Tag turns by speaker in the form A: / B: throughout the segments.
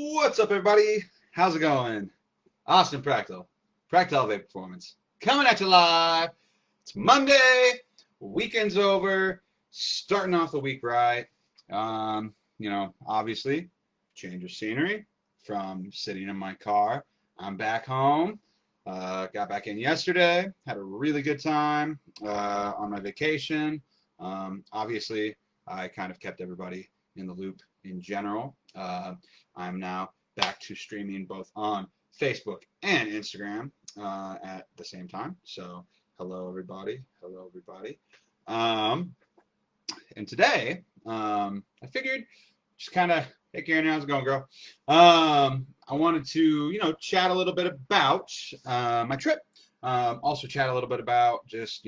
A: What's up, everybody? How's it going? Austin Practical Elevate Performance, coming at you live. It's Monday, weekend's over, starting off the week right. Obviously, change of scenery from sitting in my car. I'm back home. Got back in yesterday, had a really good time on my vacation. Obviously, I kind of kept everybody in the loop in general. I'm now back to streaming both on Facebook and Instagram at the same time. So hello everybody. Hello everybody. Um, and today, I figured just kind of, hey Karen, how's it going, girl? I wanted to, chat a little bit about my trip. Also chat a little bit about just,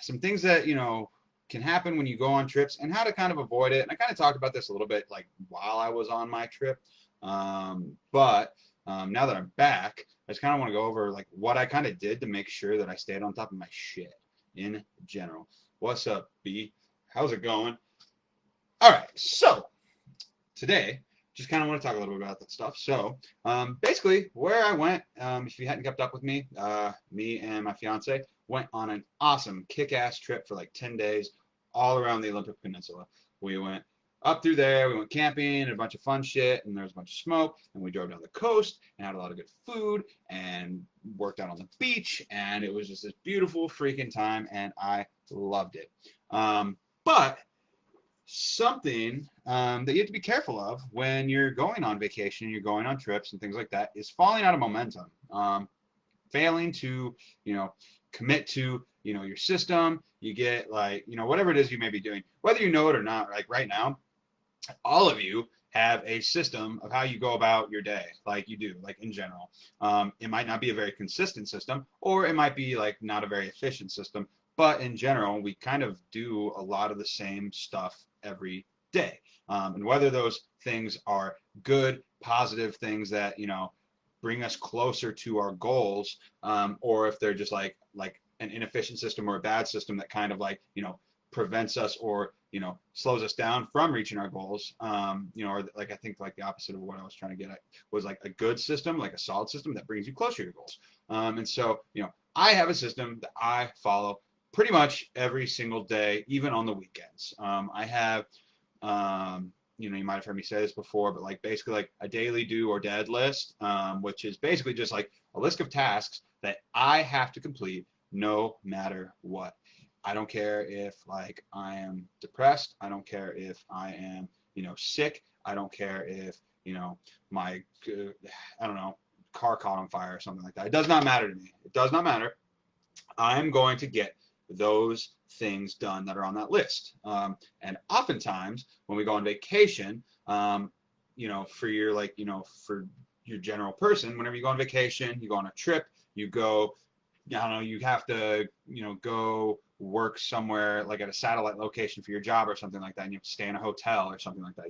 A: some things that, can happen when you go on trips and how to kind of avoid it. And I kind of talked about this a little bit like while I was on my trip. But now that I'm back, I just kind of want to go over like what I kind of did to make sure that I stayed on top of my shit in general. What's up, B? How's it going? All right, so today, just kind of want to talk a little bit about that stuff. So basically, where I went, if you hadn't kept up with me, me and my fiance went on an awesome kick-ass trip for like 10 days all around the Olympic Peninsula. We went up through there, we went camping and a bunch of fun shit, and there was a bunch of smoke, and we drove down the coast and had a lot of good food and worked out on the beach, and it was just this beautiful freaking time, and I loved it. But something that you have to be careful of when you're going on vacation, you're going on trips and things like that, is falling out of momentum. Failing to, commit to, your system. You get like, whatever it is you may be doing, whether you know it or not, like right now, all of you have a system of how you go about your day, like you do, like in general. It might not be a very consistent system, or it might be like not a very efficient system, but in general, we kind of do a lot of the same stuff every day. And whether those things are good, positive things that, bring us closer to our goals, or if they're just like an inefficient system or a bad system that kind of like, prevents us or, slows us down from reaching our goals, or like I think like the opposite of what I was trying to get at was like a good system, like a solid system that brings you closer to your goals. And so, I have a system that I follow pretty much every single day, even on the weekends. I have, you might have heard me say this before, but like basically like a daily do or dead list, which is basically just like a list of tasks that I have to complete no matter what. I don't care if like I am depressed. I don't care if I am, sick. I don't care if, my, I don't know, car caught on fire or something like that. It does not matter to me. It does not matter. I'm going to get those things done that are on that list. And oftentimes when we go on vacation, for your like, for your general person, whenever you go on vacation, you go on a trip, you go, I don't know, you have to, go work somewhere like at a satellite location for your job or something like that, and you have to stay in a hotel or something like that.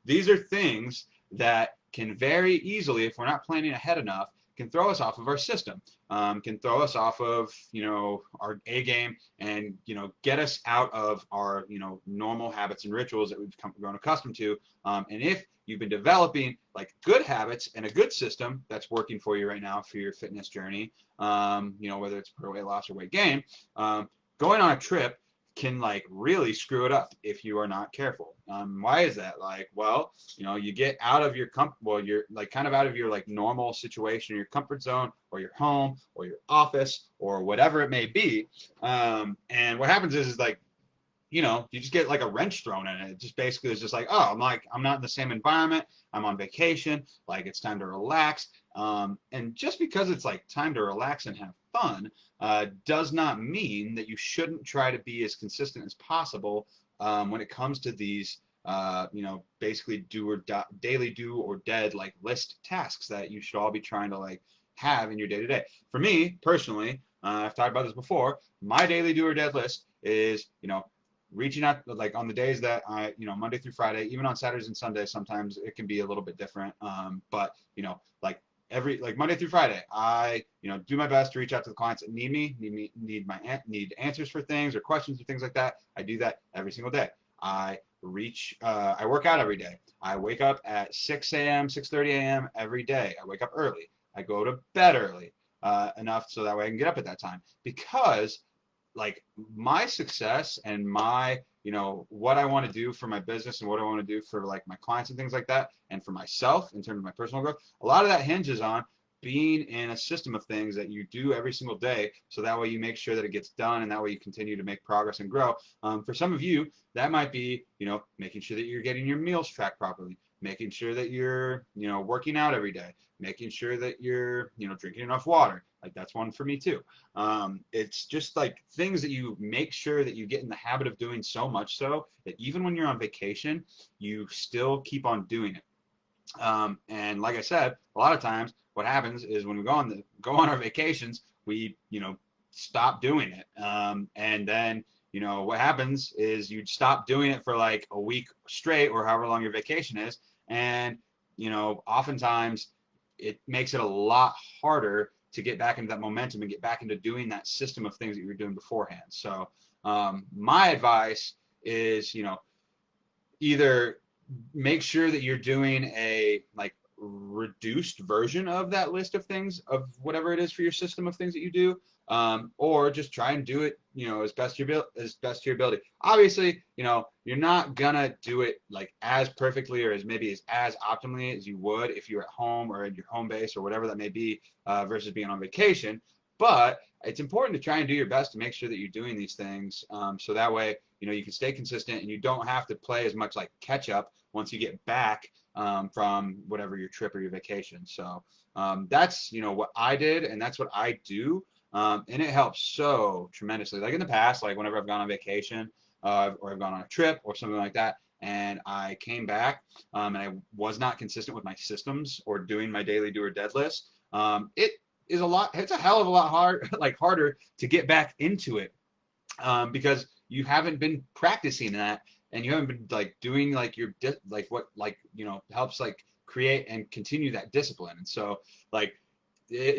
A: These are things that can very easily, if we're not planning ahead enough, can throw us off of our system, can throw us off of, our A game and, get us out of our, normal habits and rituals that we've grown accustomed to. And if you've been developing like good habits and a good system that's working for you right now for your fitness journey, whether it's for weight loss or weight gain, going on a trip can like really screw it up if you are not careful. Why is that? Like, well, you get out of your you're like kind of out of your like normal situation, your comfort zone, or your home, or your office, or whatever it may be. And what happens is like, you just get like a wrench thrown in it. It just basically is just like, oh, I'm not in the same environment. I'm on vacation. Like it's time to relax. And just because it's like time to relax and have fun, does not mean that you shouldn't try to be as consistent as possible when it comes to these, basically daily do or dead like list tasks that you should all be trying to like have in your day to day. For me personally, I've talked about this before. My daily do or dead list is, reaching out like on the days that I, Monday through Friday, even on Saturdays and Sundays, sometimes it can be a little bit different. But like like Monday through Friday, I, do my best to reach out to the clients that need answers for things or questions or things like that. I do that every single day. I I work out every day. I wake up at 6 a.m., 6:30 a.m. every day. I wake up early. I go to bed early, enough so that way I can get up at that time. Because like my success and my, what I want to do for my business and what I want to do for like my clients and things like that, and for myself in terms of my personal growth, a lot of that hinges on being in a system of things that you do every single day, so that way you make sure that it gets done, and that way you continue to make progress and grow. For some of you, that might be, making sure that you're getting your meals tracked properly, making sure that you're, working out every day, making sure that you're, drinking enough water. Like that's one for me too. It's just like things that you make sure that you get in the habit of doing, so much so that even when you're on vacation, you still keep on doing it. And like I said, a lot of times what happens is when we go on our vacations, we, stop doing it. And then, what happens is you stop doing it for like a week straight or however long your vacation is. And, oftentimes it makes it a lot harder to get back into that momentum and get back into doing that system of things that you were doing beforehand. So my advice is, either make sure that you're doing a like reduced version of that list of things, of whatever it is for your system of things that you do, or just try and do it, as best to your ability. Obviously, you're not gonna do it like as perfectly or as optimally as you would if you're at home or at your home base or whatever that may be, versus being on vacation. But it's important to try and do your best to make sure that you're doing these things, so that way, you can stay consistent and you don't have to play as much like catch up once you get back, from whatever your trip or your vacation. So that's, what I did, and that's what I do. And it helps so tremendously. Like in the past, like whenever I've gone on vacation, or I've gone on a trip or something like that, and I came back, and I was not consistent with my systems or doing my daily do or dead list, it's a hell of a lot harder to get back into it, because you haven't been practicing that, and you haven't been like doing like helps like create and continue that discipline. And so like,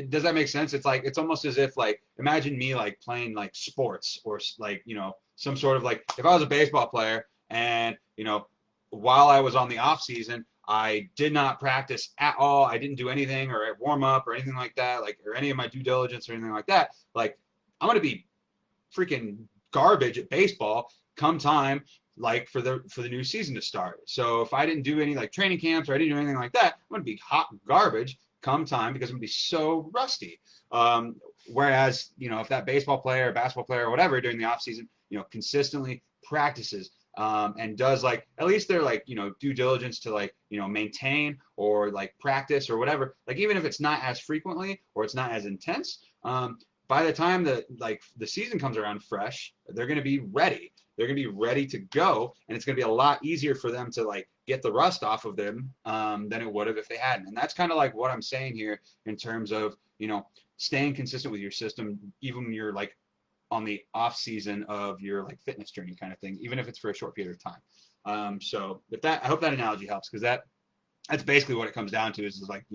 A: does that make sense? It's almost as if like, imagine me like playing like sports, or like, some sort of like, if I was a baseball player and, while I was on the off season, I did not practice at all. I didn't do anything or warm up or anything like that, like, or any of my due diligence or anything like that. Like, I'm going to be freaking garbage at baseball come time like for the new season to start. So if I didn't do any like training camps or I didn't do anything like that, I'm going to be hot garbage come time, because I'm going to be so rusty. Whereas, if that baseball player or basketball player or whatever during the off season, consistently practices, and does like at least their like, due diligence to like, maintain or like practice or whatever, like even if it's not as frequently or it's not as intense, by the time that like the season comes around fresh, they're going to be ready. They're going to be ready to go, and it's going to be a lot easier for them to like get the rust off of them, than it would have if they hadn't. And that's kind of like what I'm saying here in terms of, staying consistent with your system, even when you're like on the off season of your like fitness journey kind of thing, even if it's for a short period of time. So I hope that analogy helps, because that's basically what it comes down to, is like,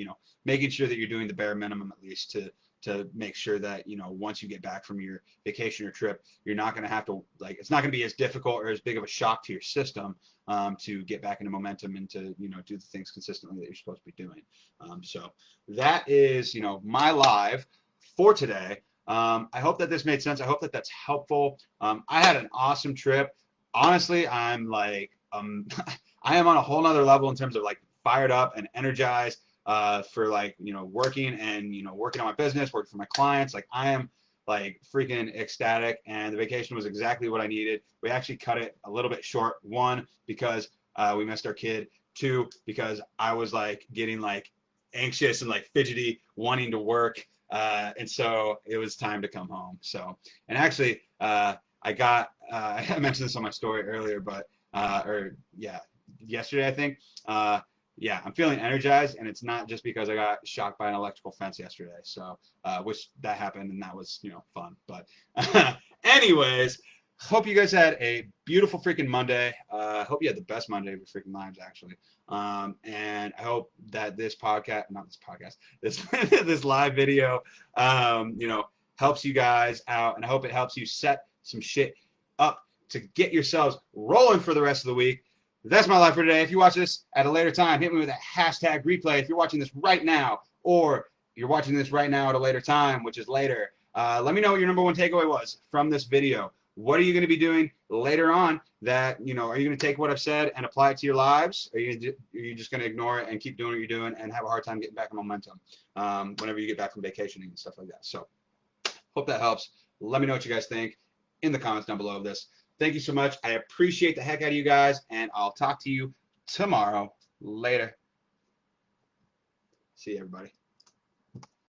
A: making sure that you're doing the bare minimum at least to make sure that, once you get back from your vacation or trip, you're not going to have to like, it's not going to be as difficult or as big of a shock to your system, to get back into momentum and to, do the things consistently that you're supposed to be doing. So that is, my live for today. I hope that this made sense. I hope that that's helpful. I had an awesome trip. Honestly, I'm like, I am on a whole nother level in terms of like fired up and energized, for like, working and, working on my business, working for my clients. Like I am like freaking ecstatic, and the vacation was exactly what I needed. We actually cut it a little bit short. One, because we missed our kid. Two, because I was like getting like anxious and like fidgety wanting to work. And so it was time to come home. So, and actually, I got, I mentioned this on my story earlier, but, yesterday, I think. Yeah, I'm feeling energized, and it's not just because I got shocked by an electrical fence yesterday. So, which that happened, and that was, fun. But anyways, hope you guys had a beautiful freaking Monday. Hope you had the best Monday of your freaking lives, actually. And I hope that this this live video, helps you guys out, and I hope it helps you set some shit up to get yourselves rolling for the rest of the week. That's my life for today. If you watch this at a later time, hit me with a hashtag replay. If you're watching this right now, or you're watching this right now at a later time, which is later, let me know what your number one takeaway was from this video. What are you going to be doing later on that, you know, are you going to take what I've said and apply it to your lives? Or are you just going to ignore it and keep doing what you're doing and have a hard time getting back in momentum whenever you get back from vacationing and stuff like that? So hope that helps. Let me know what you guys think in the comments down below of this. Thank you so much. I appreciate the heck out of you guys, and I'll talk to you tomorrow. Later. See you, everybody.